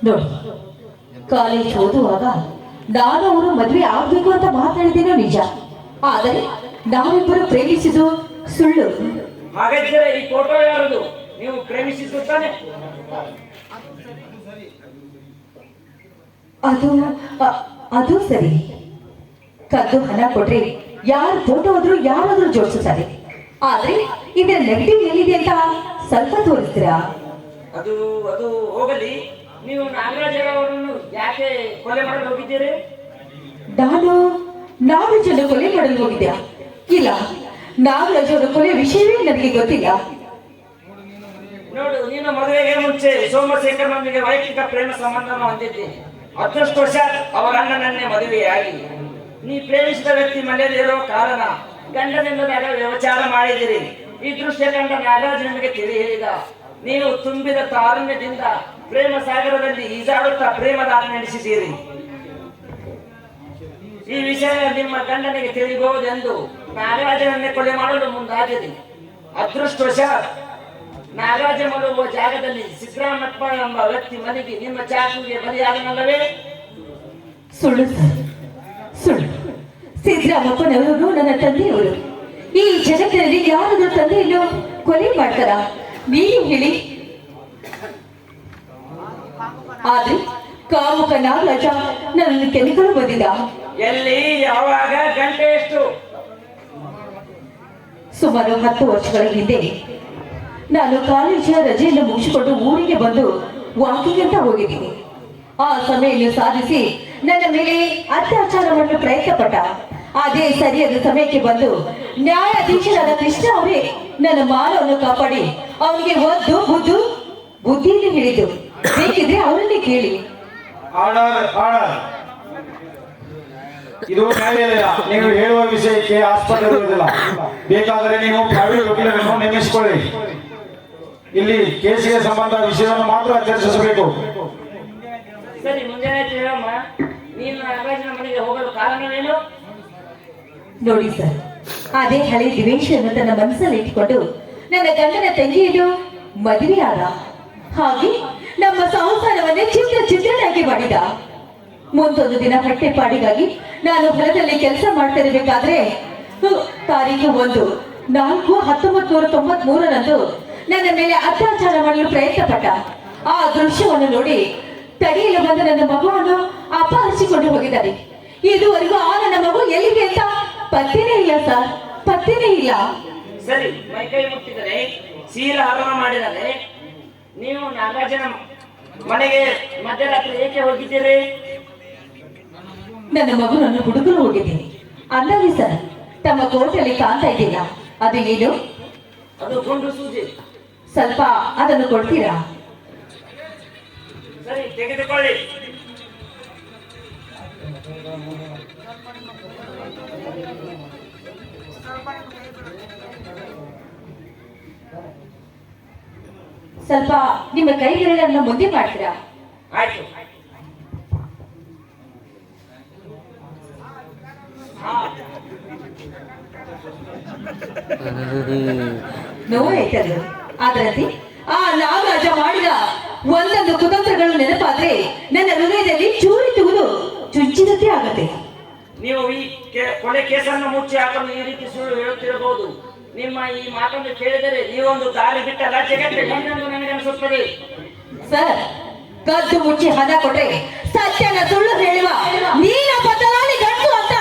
ನೋಡಿ, ಕಾಲೇಜ್ ಓದುವಾಗ ನಾನು ಅವರು ಮದುವೆ ಆಗ್ಬೇಕು ಅಂತ ಮಾತಾಡಿದ್ದೇನೋ ನಿಜ, ಆದರೆ ನಾವಿಬ್ಬರು ಪ್ರೇಮಿಸಿದ್ದು ಸುಳ್ಳು. ಹಾಗಾದ್ರೆ ಈ ಫೋಟೋ ಯಾರದು? ನೀವು ಪ್ರೇಮಿಸಿದ್ದು ತಾನೆ? ಅದು ಅದು ಸರಿ. ಕದ್ದು ಹಣ ಕೊಟ್ರೆ ಯಾರು ಫೋಟೋ ಆದ್ರೂ ಯಾರಾದ್ರೂ ಜೋಡಿಸುತ್ತಾರೆ, ಆದ್ರೆ ಇದರ ನೆಗೆಟಿವ್ ಎಲ್ಲಿದೆ ಅಂತ ಸ್ವಲ್ಪ ತೋರಿಸ್ತೀರಾ? ಅದು ಅದು ಹೋಗಲಿ. ನೀವು ನಾಗರಾಜ್ ಅವರನ್ನು ಯಾಕೆ ಕೊಲೆ ಮಾಡಲು ಹೋಗಿದ್ದೀರಿ? ನಾಗರಾಜನ್ನು ಕೊಲೆ ಮಾಡಲು ಹೋಗಿದ್ಯಾ? ಇಲ್ಲ, ನಾಗರಾಜ್ ಅವರ ಕೊಲೆ ವಿಷಯವೇ ನನಗೆ ಗೊತ್ತಿಲ್ಲ. ನೋಡು, ನೀನು ಮದುವೆಗೆ ಮುಂಚೆ ಸೋಮಶೇಖರ್ನೊಂದಿಗೆ ವೈಯಕ್ತಿಕ ಪ್ರೇಮ ಸಂಬಂಧವನ್ನು ಹೊಂದಿದ್ದೀನಿ. ಅದೃಷ್ಟವಶ ಅವರ ಅಣ್ಣನನ್ನೇ ಮದುವೆಯಾಗಿ ನೀ ಪ್ರೇಮಿಸಿದ ವ್ಯಕ್ತಿ ಮನೆಯಲ್ಲಿರೋ ಕಾರಣ ಗಂಡನಿಂದ ವ್ಯವಚಾರ ಮಾಡಿದಿರಿ. ಈ ದೃಶ್ಯ ಕಂಡ ನಾಗರಾಜ್ ನಿಮಗೆ ತಿಳಿ ಹೇಳಿದ. ನೀವು ತುಂಬಿದ ತಾರುಣ್ಯದಿಂದ ಪ್ರೇಮ ಸಾಗರದಲ್ಲಿ ಈಜಾಡುತ್ತಾ ಪ್ರೇಮದಾನ ನಡೆಸಿದ್ದೀರಿ. ಈ ವಿಷಯ ನಿಮ್ಮ ಗಂಡನಿಗೆ ತಿಳಿಬಹುದೆಂದು ನಾಗರಾಜನನ್ನೇ ಕೊಲೆ ಮಾಡಲು ಮುಂದಾಗಿದೆ. ಅದೃಷ್ಟವಶ ನಾಗರಾಜ ಮಲಗುವ ಜಾಗದಲ್ಲಿ ಸಿದ್ದರಾಮಪ್ಪ ಎಂಬ ವ್ಯಕ್ತಿ ಮನೆಗೆ ನಿಮ್ಮ ಚಾಕುವಿಗೆ ಬಲಿಯಾದನಲ್ಲವೇ? ಸುಳ್ಳು ಸರ್, ಸುಳ್ಳು. ಸಿದ್ದರಾಮಪ್ಪನವರು ನನ್ನ ತಂದೆಯವರು. ಈ ಜಗತ್ತಿನಲ್ಲಿ ಯಾರಾದ್ರೂ ತಂದೆಯನ್ನು ಕೊಲೆ ಮಾಡ್ತಾರ? ನೀವು ಹೇಳಿ. ಆದ್ರೆ ಕಾಮುಕ ನಾಗರಾಜ ನನ್ನನ್ನು ಕೆಣಕಲು ಬಂದಿದ್ದ. ಎಲ್ಲಿ, ಯಾವಾಗ, ಗಂಟೆ ಎಷ್ಟು? ಸುಮಾರು 10 ವರ್ಷಗಳ ಹಿಂದೆ ನಾನು ಕಾಲೇಜಿನ ರಜೆಯನ್ನು ಮುಗಿಸಿಕೊಂಡು ಊರಿಗೆ ಬಂದು ವಾಕಿಂಗ್ ಅಂತ ಹೋಗಿದ್ದೀನಿ. ಆ ಸಮಯವನ್ನು ಸಾಧಿಸಿ ನನ್ನ ಮೇಲೆ ಅತ್ಯಾಚಾರವನ್ನು ಪ್ರಯತ್ನ ಪಟ್ಟ. ಅದೇ ಸರಿಯಾದ ಸಮಯಕ್ಕೆ ಬಂದು ನ್ಯಾಯಾಧೀಶರಾದ ಕೃಷ್ಣ ಅವರೇ ನನ್ನ ಮಾನವನ್ನು ಕಾಪಾಡಿ ಅವನಿಗೆ ಒಂದು ಬುದ್ಧಿಯನ್ನು ಹೇಳಿದ್ದು. ಬೇಕಿದ್ರೆ ಅವರನ್ನೇ ಕೇಳಿ. ಇದು ನ್ಯಾಯಾಲಯ. ನೀವು ಹೇಳುವ ವಿಷಯಕ್ಕೆ ಆಸ್ಪದ ಇರುವುದಿಲ್ಲ. ಬೇಕಾದರೆ ನೀವು ಪ್ರೈವೇಟ್ ವಕೀಲರನ್ನು ನೇಮಿಸಿಕೊಳ್ಳಿ. ಇಲ್ಲಿ ಕೇಸಿಗೆ ಸಂಬಂಧ ವಿಷಯವನ್ನು ಮಾತ್ರ ಚರ್ಚಿಸಬೇಕು. ಸರಿ, ಮುಂಜಾನೆ ಹೇಳಮ್ಮ. ನೀನು ನಾಗರಾಜನ ಮನೆಗೆ ಹೋಗಲು ಕಾರಣವೇನು? ನೋಡಿ ಸರ್, ಅದೇ ಹಳೆ ದಿವೇಶನ್ನು ತನ್ನ ಮನಸ್ಸಲ್ಲಿ ಇಟ್ಟುಕೊಂಡು ನನ್ನ ಗಂಡನ ತಂಗಿಯನ್ನು ಮದುವೆ ಆದ. ಹಾಗೆ ನಮ್ಮ ಸಂಸಾರವನ್ನೇ ಚಿತ್ರನಾಗಿ ಮಾಡಿದ. ಮುಂದೊಂದು ದಿನ ಹೊಟ್ಟೆಪಾಡಿಗಾಗಿ ನಾನು ಹೊಲದಲ್ಲಿ ಕೆಲಸ ಮಾಡ್ತಿರ್ಬೇಕಾದ್ರೆ ತಾರೀಖು 1/4/1993 ನನ್ನ ಮೇಲೆ ಅತ್ಯಾಚಾರ ಮಾಡಲು ಪ್ರಯತ್ನ ಪಟ್ಟ. ಆ ದೃಶ್ಯವನ್ನು ನೋಡಿ ತಡೆಯಲು ಬಂದ ನನ್ನ ಮಗುವನ್ನು ಅಪಹರಿಸಿಕೊಂಡು ಹೋಗಿದ್ದಾರೆ. ಇದುವರೆಗೂ ಆ ನನ್ನ ಮಗು ಎಲ್ಲಿದೆ ಅಂತ ಪತ್ತೆನೇ ಇಲ್ಲ ಸರ್, ಪತ್ತೆನೇ ಇಲ್ಲ. ಸರಿ, ಮೈಕೈ ಮುಟ್ಟಿದರೆ, ಶೀಲ ಹರಣ ಮಾಡಿದರೆ, ನೀವು ನಾಗರಾಜನ ಮನೆಗೆ ಮಧ್ಯರಾತ್ರಿ ಏಕೆ ಹೋಗಿದ್ದೀರಿ? ನನ್ನ ಮಗುನನ್ನು ಹುಡುಕಲು ಹೋಗಿದ್ದೀನಿ. ಅಂದಾಗಿ ಸರ್, ತಮ್ಮ ಕೋರ್ಟಲ್ಲಿ ಕಾಣ್ತಾ ಇದ್ದಿಲ್ಲ. ಅದು ಏನು? ಅದು ಗುಂಡು ಸೂಜಿ. ಸ್ವಲ್ಪ ಅದನ್ನು ಕೊಡ್ತೀರಾ? ಸರಿ, ತೆಗೆದುಕೊಳ್ಳಿ. ಸ್ವಲ್ಪ ನಿಮ್ಮ ಕೈ ಬೆರಳನ್ನು ಮುಂದೆ ಮಾಡ್ತೀರಾ? ಆಯ್ತು. ನೋವಾಯ್ತದು. ಅದರಂತೆ ಆ ನಾಗರಾಜ ಮಾಡಿದ ಒಂದೊಂದು ಕುತಂತ್ರಗಳು ನೆನಪಾದ್ರೆ ನನ್ನ ಹೃದಯದಲ್ಲಿ ಚೂರಿಸುವುದು ಚುಚ್ಚಿದಂತೆ ಆಗತ್ತೆ. ನೀವು ಈ ಕೊಲೆ ಕೇಸನ್ನು ಮುಚ್ಚಿ ಹಾಕಲು ಈ ರೀತಿ ಸುಳ್ಳು ಹೇಳುತ್ತಿರಬಹುದು. ನಿಮ್ಮ ಈ ಮಾತನ್ನು ಕೇಳಿದರೆ ನೀವೊಂದು ದಾರಿ ಬಿಟ್ಟಲ್ಲ ಜಗತ್ತೇ ಎಂದು ನನಗನ್ನಿಸುತ್ತದೆ. ಸರ್, ಕದ್ದು ಮುಚ್ಚಿ ಹಣ ಕೊಟ್ರೆ ಸತ್ಯನ ಸುಳ್ಳು ಹೇಳುವ ನೀನ ಬದಲಾಳಿ ಗಂಟು ಅಂತ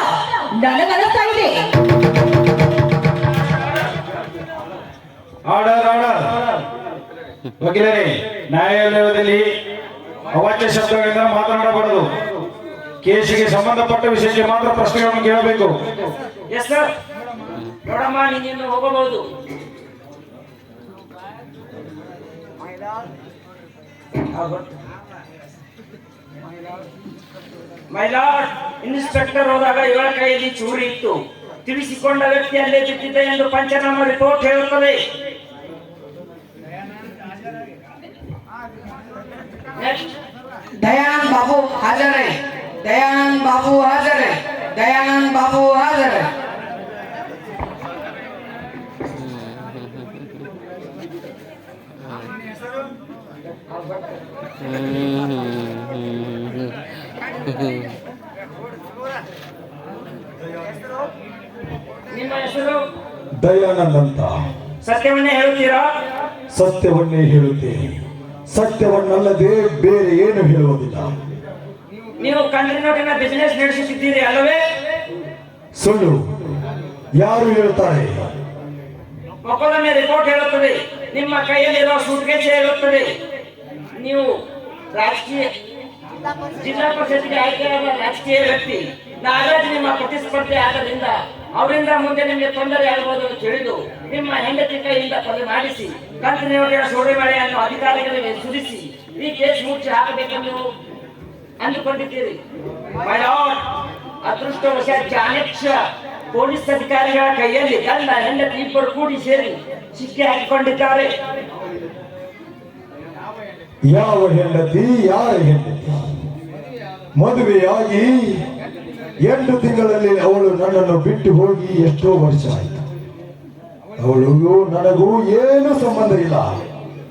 ನನಗನ್ನಿಸ್ತಾ ಇದೆ. ವಕೀಲರೇ, ನ್ಯಾಯಾಲಯದಲ್ಲಿ ಅವಾಚ್ಯ ಶಬ್ದಗಳಿಂದ ಮಾತನಾಡಬಾರದು. ಕೇಸಿಗೆ ಸಂಬಂಧಪಟ್ಟ ವಿಷಯಕ್ಕೆ ಮಾತ್ರ ಪ್ರಶ್ನೆಗಳನ್ನು ಕೇಳಬೇಕು. Yes sir. ನೋಡಮ್ಮ, ನೀನು ಹೋಗಬಹುದು. ಮೈಲಾರ್ಡ್, ಇನ್ಸ್ಪೆಕ್ಟರ್ ಹೋದಾಗ ಇವಳ ಕೈಯಲ್ಲಿ ಚೂರಿ ಇತ್ತು. ತಿಳಿಸಿಕೊಂಡ ವ್ಯಕ್ತಿ ಅಲ್ಲೇ ಬಿದ್ದಿದ್ದ ಎಂದು ಪಂಚನಾಮ ರಿಪೋರ್ಟ್ ಹೇಳುತ್ತದೆ. दयानंद बाबू हाजिर है, दयानंद बाबू हाजिर है, दयानंद बाबू हाजिर है। ನಿಮ್ಮ ಹೆಸರು? ದಯಾನಂದ್ ಅಂತ. ಸತ್ಯವನ್ನೇ ಹೇಳುತ್ತೀರಾ? ಸತ್ಯವನ್ನೇ ಹೇಳುತ್ತೇನೆ. ಸತ್ಯವನ್ನಲ್ಲದೆ ಬೇರೆ ಏನು ಹೇಳುವುದಿಲ್ಲ. ನೀವು ಕಂಟ್ರಿ ನೋಟಿನ ಬಿಸಿನೆಸ್ ನಡೆಸುತ್ತಿದ್ದೀರಿ ಅಲ್ಲವೇ? ಸುಳ್ಳು. ಯಾರು ಹೇಳ್ತಾರೆ? ಮೊಕದ್ದಮೆ ರಿಪೋರ್ಟ್ ಹೇಳುತ್ತದೆ. ನಿಮ್ಮ ಕೈಯಲ್ಲಿರುವ ಸೂಟ್ಕೇಸ್ ಹೇಳುತ್ತದೆ. ನೀವು ರಾಜಕೀಯ ಜಿಲ್ಲಾ ಪರಿಷತ್ಗೆ ಆಯ್ಕೆಯಾದ ರಾಜಕೀಯ ವ್ಯಕ್ತಿ. ನಾಗರಾಜ್ ನಿಮ್ಮ ಪ್ರತಿಸ್ಪರ್ಧೆ ಆದ್ದರಿಂದ ಅವರಿಂದ ಮುಂದೆ ನಿಮಗೆ ತೊಂದರೆ ಆಗಬಹುದು ಎಂದು ತಿಳಿದು ನಿಮ್ಮ ಹೆಂಡತಿ ಕೈಯಿಂದ ಕೊಲೆ ಮಾಡಿಸಿ ಕಂಟ್ರಿ ನೋಟಿನ ಸೋಡೆಮಳೆಯನ್ನು ಅಧಿಕಾರಿಗಳಿಗೆ ಸುರಿಸಿ ಈ ಕೇಸ್ ಮುಚ್ಚಿ ಹಾಕಬೇಕೆಂದು ಅಂದುಕೊಂಡಿದ್ದೀರಿ. ಮೈ ಲಾರ್ಡ್, ಅದೃಷ್ಟವಶ ಚಾಣಕ್ಯ ಪೊಲೀಸ್ ಅಧಿಕಾರಿಗಳ ಕೈಯಲ್ಲಿ ಗಂಡ ಹೆಂಡತಿ ಇಬ್ಬರು ಕೂಡಿ ಸೇರಿ ಸಿಕ್ಕಿ ಹಾಕಿಕೊಂಡಿದ್ದಾರೆ. ಯಾವ ಹೆಂಡತಿ? ಯಾರ ಹೆಂಡತಿ? ಮದುವೆಯಾಗಿ 8 ತಿಂಗಳಲ್ಲಿ ಅವಳು ನನ್ನನ್ನು ಬಿಟ್ಟು ಹೋಗಿ ಎಷ್ಟೋ ವರ್ಷ ಆಯಿತು. ಅವಳಿಗೂ ನನಗೂ ಏನು ಸಂಬಂಧ ಇಲ್ಲ.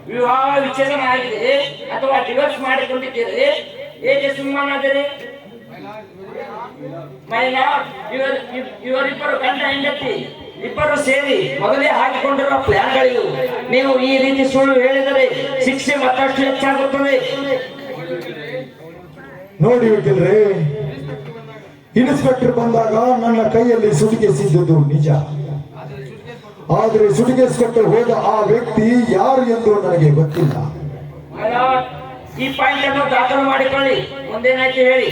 ವಿವಾಹ ವಿಚ್ಛೇದನ ಆಗಿದೆ ಅಥವಾ ಡಿವೋರ್ಸ್ ಮಾಡಿಕೊಂಡಿದ್ದೀರಿ? ಹೇಗೆ ಸುಮ್ಮನಾದರೆ? ಇವರಿಬ್ಬರು ಗಂಡ ಹೆಂಡತಿ ಇಬ್ಬರು ಸೇರಿ ಮೊದಲೇ ಹಾಕಿಕೊಂಡಿರುವ ಪ್ಲಾನ್ಗಳಿವು. ನೀವು ಈ ರೀತಿ ಸುಳ್ಳು ಹೇಳಿದರೆ ಶಿಕ್ಷೆ ಮತ್ತಷ್ಟು ಹೆಚ್ಚಾಗುತ್ತದೆ. ನೋಡಿ ವಕೀಲರೇ, ಇನ್ಸ್ಪೆಕ್ಟರ್ ಬಂದಾಗ ನನ್ನ ಕೈಯಲ್ಲಿ ಸುಟಿಕೇಸ್ ಇದ್ದುದು ನಿಜ. ಆದರೆ ಸುಟಿಕೇಸ್ ಕೊಟ್ಟು ಹೋದ ಆ ವ್ಯಕ್ತಿ ಯಾರು ಎಂದು ನನಗೆ ಗೊತ್ತಿಲ್ಲ. ಈ ಪಾಯಿಂಟ್ ಅನ್ನು ದಾಖಲು ಮಾಡಿಕೊಳ್ಳಿ. ಮುಂದೇನಾಯ್ತು ಹೇಳಿ.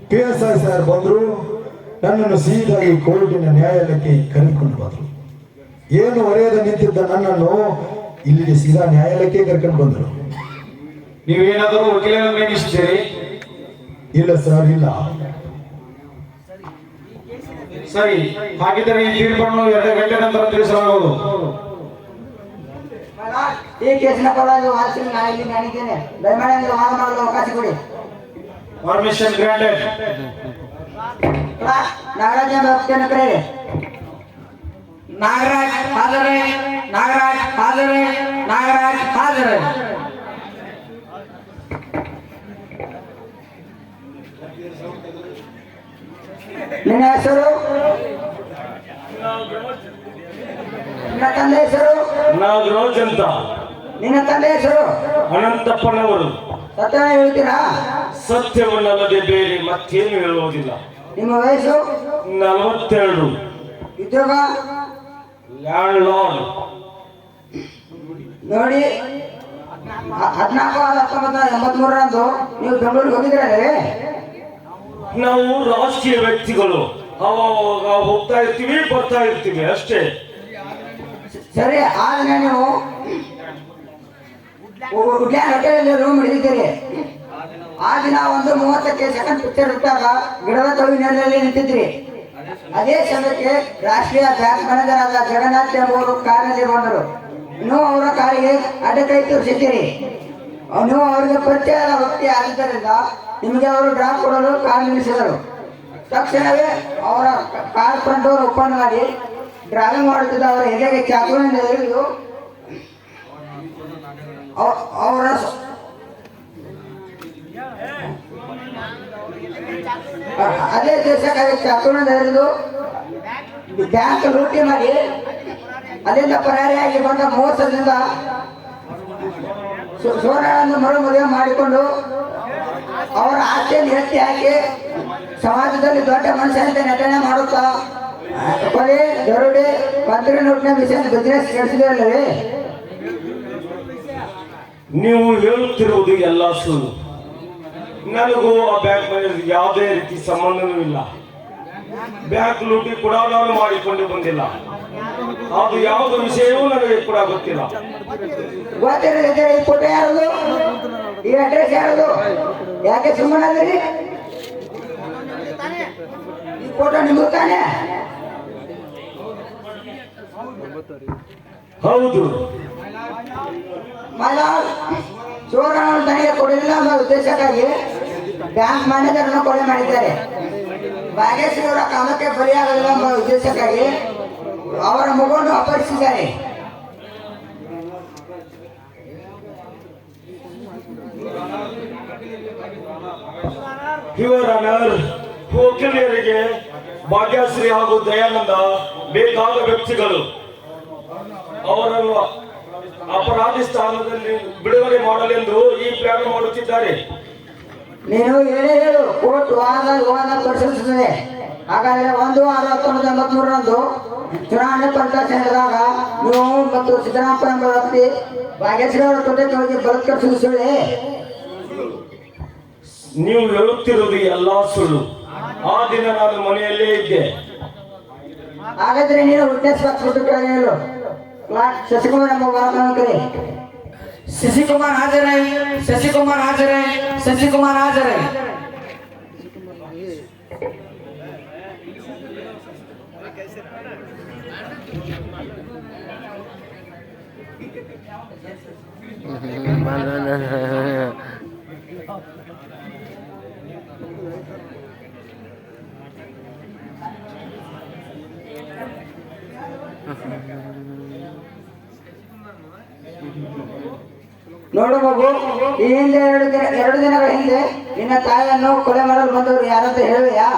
PSI ಸರ್ ಬಂದ್ರು, ನನ್ನನ್ನು ಸೀದಾಗಿ ಕೋರ್ಟಿನ ನ್ಯಾಯಾಲಯಕ್ಕೆ ಕರೆದುಕೊಂಡು ಬಂದರು. ಏನು ಹೊರೆಯದ ನಿಂತಿದ್ದ ನನ್ನನ್ನು ಇಲ್ಲಿಗೆ ಸೀದಾ ನ್ಯಾಯಾಲಯಕ್ಕೆ ಕರ್ಕೊಂಡು ಬಂದರು. ನೀವೇನಾದರೂ ವಕೀಲರನ್ನು ನೇಮಿಸಿದ್ದೀರಿ? ಇಲ್ಲ ಸರ್, ಇಲ್ಲ. ಸರಿ, ಹಾಗಿದ್ದರೆ ಈ ತೀರ್ಪನ್ನು 2 ಗಂಟೆ ನಂತರ ತಿಳಿಸಲಾಗುವುದು. ಈ ಕೇಸಿನ ಪರವಾಗಿ ವಾದಿಸಲು ನಾನು ಇಲ್ಲಿ ನಾನಿದ್ದೇನೆ. ದಯಮಾಡಿ ವಾದ ಮಾಡಲು ಅವಕಾಶ ಕೊಡಿ. Permission granted. ನಾಗರಾಜ್ ಎಂಬ ವ್ಯಕ್ತಿಯನ್ನು ಕರೆಯಿರಿ. ನಾಗರಾಜ್ ಹಾಜರೇ, ನಾಗರಾಜ್ ಹಾಜರೇ, ನಾಗರಾಜ್ ಹಾಜರೇ. ನಿನ್ನ ಹೆಸರು? ನಿನ್ನ ತಂದೆ ಹೆಸರು? ನಾಗರಾಜ್ ಅಂತ. ನಿನ್ನ ತಂದೆ ಹೆಸರು? ಅನಂತಪ್ಪನವರು. ಸತ್ಯ ಹೇಳ್ತೀರಾ? ಸತ್ಯವನ್ನಲ್ಲದೆ ಬೇರೆ ಮತ್ತೇನು ಹೇಳುವುದಿಲ್ಲ. ನಿಮ್ಮ ವಯಸ್ಸು? 42. ಉದ್ಯೋಗ? Land lord. ನೋಡಿ, 14/6/1983 ನೀವು ಬೆಂಗಳೂರಿಗೆ ಹೋಗಿದ್ದೀರಲ್ಲೇ? ನಾವು ರಾಜಕೀಯ ವ್ಯಕ್ತಿಗಳು, ಅವಾಗ ಹೋಗ್ತಾ ಇರ್ತೀವಿ, ಬರ್ತಾ ಇರ್ತೀವಿ ಅಷ್ಟೇ. ಸರಿ, ಆ ದಿನ ನೀವು ಉಡ್ಯಾನ್ ಹೋಟೆಲ್ ರೂಮ್ ಹಿಡಿದಿದ್ದೀರಿ. ಆ ದಿನ 1:30ಕ್ಕೆ ಸೆಕೆಂಡ್ ಪಿಕ್ಚರ್ ಬಿಟ್ಟಾಗ ಗಿಡದ ತವಿನಲ್ಲಿ ನಿಂತಿದ್ರಿ. ಅದೇ ಸಮಯಕ್ಕೆ ರಾಷ್ಟ್ರೀಯ ಬ್ಯಾಂಕ್ ಮ್ಯಾನೇಜರ್ ಆದ ಜಗನ್ನಾಥ್ ಎಂಬುವರು ಕಾರಿನಲ್ಲಿ ಬಂದರು. ನೀವು ಅವರ ಕಾರಿಗೆ ಅಡ್ಡಕೈ ತೋರಿಸಿದ್ದೀರಿ. ನೀವು ಅವರಿಗೆ ಪರಿಚಯದ ವ್ಯಕ್ತಿ ಆಗಿದ್ದರಿಂದ ನಿಮಗೆ ಅವರು ಡ್ರಾಪ್ ಕೊಡಲು ಕಾರ್ ನಿಲ್ಲಿಸಿದರು. ತಕ್ಷಣವೇ ಅವರ ಕಾರ್ ಫ್ರಂಟ್ ಡೋರ್ ಓಪನ್ ಮಾಡಿ ಡ್ರೈವಿಂಗ್ ಮಾಡುತ್ತಿದ್ದ ಅವರ ಎದೆಗೆ ಚಾಕುವಿನಿಂದ ಹಿಡಿದು ಅವರ ಅದೇ ದೇಶಕ್ಕಾಗಿ ಚಾಕುವಿನಿಂದ ಹಿಡಿದು ಬ್ಯಾಂಕ್ ಲೂಟಿ ಮಾಡಿ ಅಲ್ಲಿಂದ ಪರಾರಿಯಾಗಿ ಬಂದ ಮೋಸದಿಂದ ಸೋನಾಳನ್ನು ಮರುಮದುವೆ ಮಾಡಿಕೊಂಡು ಅವರ ಆಸ್ತಿಯನ್ನು ಎತ್ತಿ ಹಾಕಿ ಸಮಾಜದಲ್ಲಿ ದೊಡ್ಡ ಮನುಷ್ಯನಂತೆ ನಟನೆ ಮಾಡುತ್ತಾ ಕೊಲೆ, ದರೋಡೆ, ಕಂತ್ರಿ ನೋಟಿನ ವಿಷಯ ಬಿಸಿನೆಸ್ ನಡೆಸಿದಲ್ಲವೇ? ನೀವು ಹೇಳುತ್ತಿರುವುದು ಎಲ್ಲ ಸುಳ್ಳು. ನನಗೂ ಆ ಬ್ಯಾಂಕ್ ಮ್ಯಾನೇಜರ್ ಯಾವುದೇ ರೀತಿ ಸಂಬಂಧವೂ ಇಲ್ಲ. ಬ್ಯಾಂಕ್ ಲೂಟಿ ಕೂಡ ನಾನು ಮಾಡಿಕೊಂಡು ಬಂದಿಲ್ಲ. ಅದು ಯಾವುದೋ ವಿಷಯವೂ ನನಗೆ ಕೂಡ ಗೊತ್ತಿಲ್ಲ. ಗೊತ್ತಿರಲಿದ್ದರೆ ಈ ಫೋಟೋ ಯಾರದು? ಈ ಅಡ್ರೆಸ್ ಯಾರದು? ಯಾಕೆ ಸುಮ್ಮನಾದ್ರಿ? ಈ ಫೋಟೋ ನಿಮಗೂ ತಾನೆ? ಹೌದು. ಮಲಾಲ್ ಚೋರನ್ನು ತನಗೆ ಕೊಡಲಿಲ್ಲ ಎಂಬ ಉದ್ದೇಶಕ್ಕಾಗಿ ಬ್ಯಾಂಕ್ ಮ್ಯಾನೇಜರ್ ಅನ್ನು ಕೊಲೆ ಮಾಡಿದ್ದಾರೆ. ಭಾಗ್ಯಶ್ರೀಯವರ ಕಾಮಕ್ಕೆ ಬಲಿಯಾಗಲಿಲ್ಲ ಎಂಬ ಉದ್ದೇಶಕ್ಕಾಗಿ ಅವರ ಮಗುವನ್ನು ಅಪಹರಿಸಿದ್ದಾರೆ. ಯುವರ್ ಆನರ್, ವಕೀಲರಿಗೆ ಭಾಗ್ಯಶ್ರೀ ಹಾಗೂ ದಯಾನಂದ ಬೇಕಾದ ವ್ಯಕ್ತಿಗಳು. ಅವರನ್ನು ಅಪರಾಧಿ ಸ್ಥಾನದಲ್ಲಿ ಬಿಡುಗಡೆ ಮಾಡಲೆಂದು ಈ ಪ್ಲಾನ್ ಮಾಡುತ್ತಿದ್ದಾರೆ. ನೀನು ಹೇಳು, ಕೋರ್ಟ್ ವಾದ ಪರಿಶೀಲಿಸುತ್ತದೆ. ಹಾಗಾದ್ರೆ 1/6/1983 ಚುನಾವಣೆ ಫಲಿತಾಂಶ ನಡೆದಾಗ ನೀವು ಮತ್ತು ಸಿದ್ದರಾಮಯ್ಯ ಎಂಬ ವ್ಯಕ್ತಿ ಭಾಗ್ಯಶ್ರೀ ಅವರ ತೊಟ್ಟಕ್ಕೆ ಹೋಗಿ ಬಲತ್ಕರಿಸುವುದು ಸುಳ್ಳೆ? ನೀವು ಹೇಳುತ್ತಿರುವುದು ಎಲ್ಲಾ ಸುಳ್ಳು. ಆ ದಿನ ನಾನು ಮನೆಯಲ್ಲೇ ಇದ್ದೆ. ಹಾಗಾದ್ರೆ ನೀನು ವಿಟ್ನೆಸ್ ಬಾಕ್ಸ್ ಬಿಟ್ಟು ಕೆಳಗೆ ಹೇಳು. ಶಶಿಕುಮಾರ್ ಎಂಬ ವಾಹನ ಶಶಿಕುಮಾರ್ ಹಾಜರೈ, ಶಶಿಕುಮಾರ್ ಹಾಜರೈ, ಶಶಿಕುಮಾರ್ ಹಾಜರೈ. ನೋಡು ಮಗು, ಈ ಹಿಂದೆ 2 ದಿನಗಳ ಹಿಂದೆ ನಿನ್ನ ತಾಯಿಯನ್ನು ಕೊಲೆ ಮಾಡಲು ಬಂದವರು ಯಾರಂತ ಹೇಳುವೆಯಾ?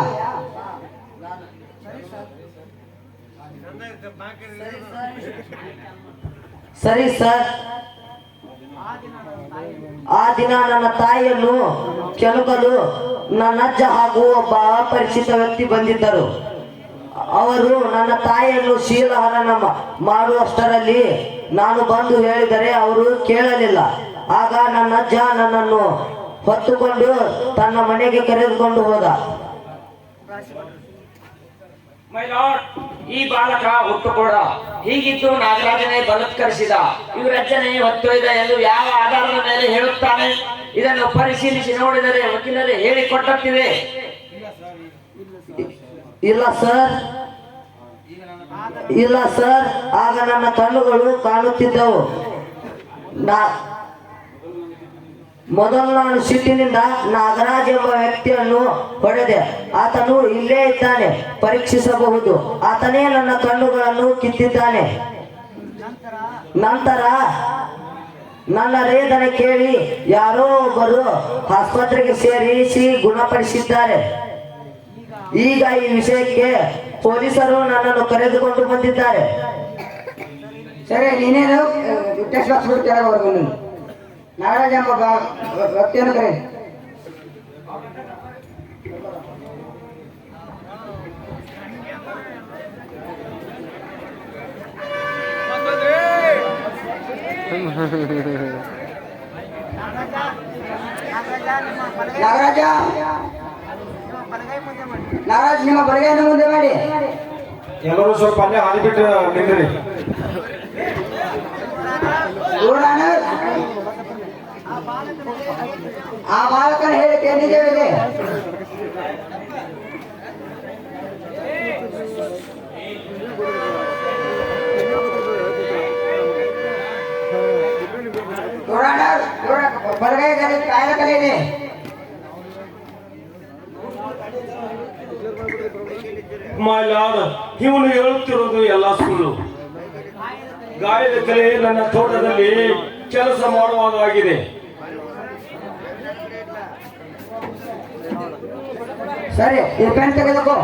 ಸರಿ ಸರ್, ಆ ದಿನ ನನ್ನ ತಾಯಿಯನ್ನು ಕೆಣಕಲು ನನ್ನ ಅಜ್ಜ ಹಾಗೂ ಒಬ್ಬ ಅಪರಿಚಿತ ವ್ಯಕ್ತಿ ಬಂದಿದ್ದರು. ಅವರು ನನ್ನ ತಾಯಿಯನ್ನು ಶೀಲಹರಣ ಮಾಡುವಷ್ಟರಲ್ಲಿ ನಾನು ಬಂದು ಹೇಳಿದರೆ ಅವರು ಕೇಳಲಿಲ್ಲ. ಆಗ ನನ್ನ ಅಜ್ಜ ನನ್ನನ್ನು ಹೊತ್ತುಕೊಂಡು ತನ್ನ ಮನೆಗೆ ಕರೆದುಕೊಂಡು ಹೋದ. ಮೈ ಲಾರ್ಡ್, ಈ ಬಾಲಕ ಹುಟ್ಟುಕೊಡ. ಹೀಗಿದ್ದು ನಾಗರಾಜನೇ ಬಲತ್ಕರಿಸಿದ, ಇವರಜ್ಜನೇ ಹೊತ್ತೊಯ್ದ ಎಂದು ಯಾವ ಆಧಾರದ ಮೇಲೆ ಹೇಳುತ್ತಾನೆ? ಇದನ್ನು ಪರಿಶೀಲಿಸಿ ನೋಡಿದರೆ ವಕೀಲರೇ ಹೇಳಿಕೊಟ್ಟಂತಿದೆ. ಇಲ್ಲ ಸರ್, ಆಗ ನನ್ನ ಕಣ್ಣುಗಳು ಕಾಣುತ್ತಿದ್ದವು. ಮೊದಲು ನಾನು ಸಿಟ್ಟಿನಿಂದ ನಾಗರಾಜ್ ಎಂಬ ವ್ಯಕ್ತಿಯನ್ನು ಹೊಡೆದೆ. ಆತನು ಇಲ್ಲೇ ಇದ್ದಾನೆ, ಪರೀಕ್ಷಿಸಬಹುದು. ಆತನೇ ನನ್ನ ಕಣ್ಣುಗಳನ್ನು ಕಿತ್ತಿದ್ದಾನೆ. ನಂತರ ನನ್ನ ವೇದನೆ ಕೇಳಿ ಯಾರೋ ಒಬ್ಬರು ಆಸ್ಪತ್ರೆಗೆ ಸೇರಿಸಿ ಗುಣಪಡಿಸಿದ್ದಾರೆ. ಈಗ ಈ ವಿಷಯಕ್ಕೆ ಪೊಲೀಸರು ನನ್ನನ್ನು ಕರೆದುಕೊಂಡು ಬಂದಿದ್ದಾರೆ. ಸರಿ, ನೀನೇನು ವಿಟ್ನೆಸ್ ಬಾಕ್ಸ್ ಬಿಟ್ಟು ಕೆಳಗೆ ಹೋಗು. ನೀನು ನಾಗರಾಜ ಎಂಬ ವ್ಯಕ್ತಿಯನ್ನು ಕರೆ. ನಾಗರಾಜ, ನಿಮ್ಮ ಬಲಗೈಯನ್ನು ಮುಂದೆ ಮಾಡಿ. ಎಲ್ಲರೂ ಸ್ವಲ್ಪ ಅಲ್ಲೇ ಹಾಲಿಬಿಟ್ಟು ನಿಂದ್ರಿ. ಆ ಬಾಲಕನ ಹೇಳಿಕೆ ನಿಜವಿದೆ. ಬಲಗೈ ಕಾಯಲ ಕಲೆ ಇದೆ. ಮೈ ಲಾರ್ಡ್, ಇವನು ಹೇಳುತ್ತಿರುವುದು ಎಲ್ಲ ಸುಳ್ಳು. ಗಾಯದ ಕಲೆ ನನ್ನ ತೋಟದಲ್ಲಿ ಕೆಲಸ ಮಾಡುವಾಗ ಆಗಿದೆ. ಸರಿ, ಈ ಪೆನ್ ತೆಗೆದುಕೋ.